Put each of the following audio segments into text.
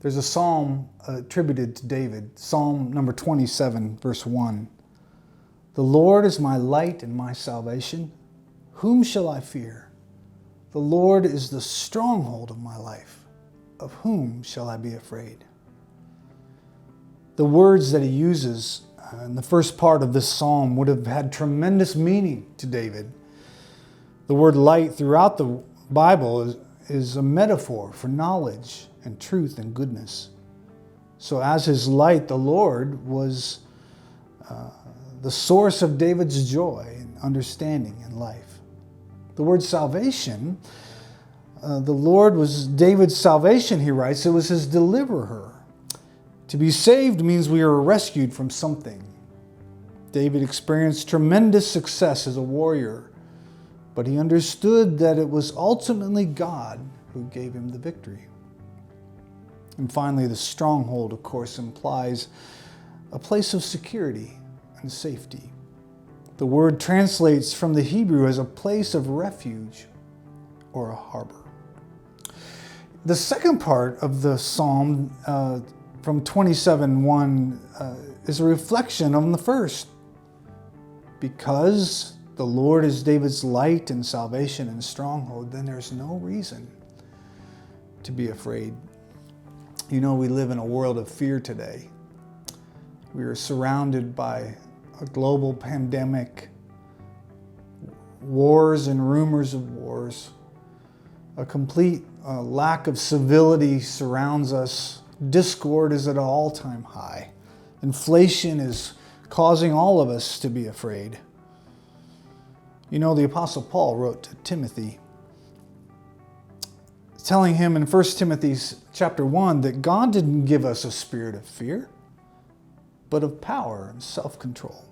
There's a psalm attributed to David, Psalm number 27, verse 1. The Lord is my light and my salvation. Whom shall I fear? The Lord is the stronghold of my life. Of whom shall I be afraid? The words that he uses in the first part of this psalm would have had tremendous meaning to David. The word light throughout the Bible is a metaphor for knowledge and truth and goodness. So as his light, the Lord was the source of David's joy and understanding in life. The word salvation, the Lord was David's salvation, he writes. It was his deliverer. To be saved means we are rescued from something. David experienced tremendous success as a warrior, but he understood that it was ultimately God who gave him the victory. And finally, the stronghold, of course, implies a place of security and safety. The word translates from the Hebrew as a place of refuge or a harbor. The second part of the psalm from 27:1 is a reflection on the first. Because the Lord is David's light and salvation and stronghold, then there's no reason to be afraid. You know, we live in a world of fear today. We are surrounded by a global pandemic, wars and rumors of wars. A complete lack of civility surrounds us. Discord is at an all-time high. Inflation is causing all of us to be afraid. You know, the Apostle Paul wrote to Timothy, telling him in 1 Timothy chapter 1 that God didn't give us a spirit of fear, but of power and self-control.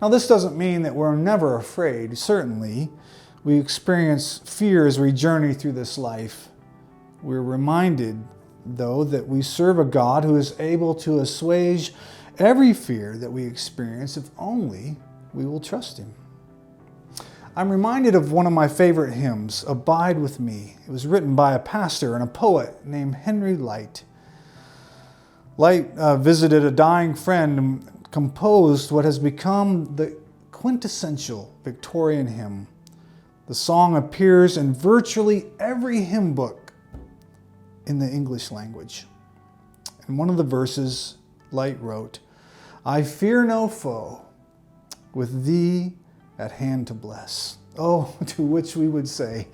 Now, this doesn't mean that we're never afraid. Certainly, we experience fear as we journey through this life. We're reminded, though, that we serve a God who is able to assuage every fear that we experience if only we will trust him. I'm reminded of one of my favorite hymns, Abide With Me. It was written by a pastor and a poet named Henry Light. Light visited a dying friend and composed what has become the quintessential Victorian hymn. The song appears in virtually every hymn book in the English language. In one of the verses, Light wrote, I fear no foe, with thee at hand to bless. Oh, to which we would say,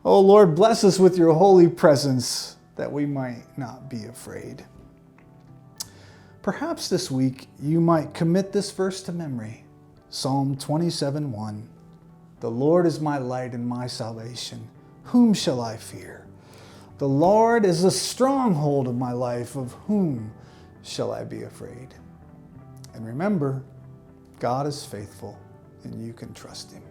oh Lord, bless us with your holy presence, that we might not be afraid. Perhaps this week you might commit this verse to memory. Psalm 27:1. The Lord is my light and my salvation. Whom shall I fear? The Lord is the stronghold of my life. Of whom shall I be afraid? And remember, God is faithful and you can trust him.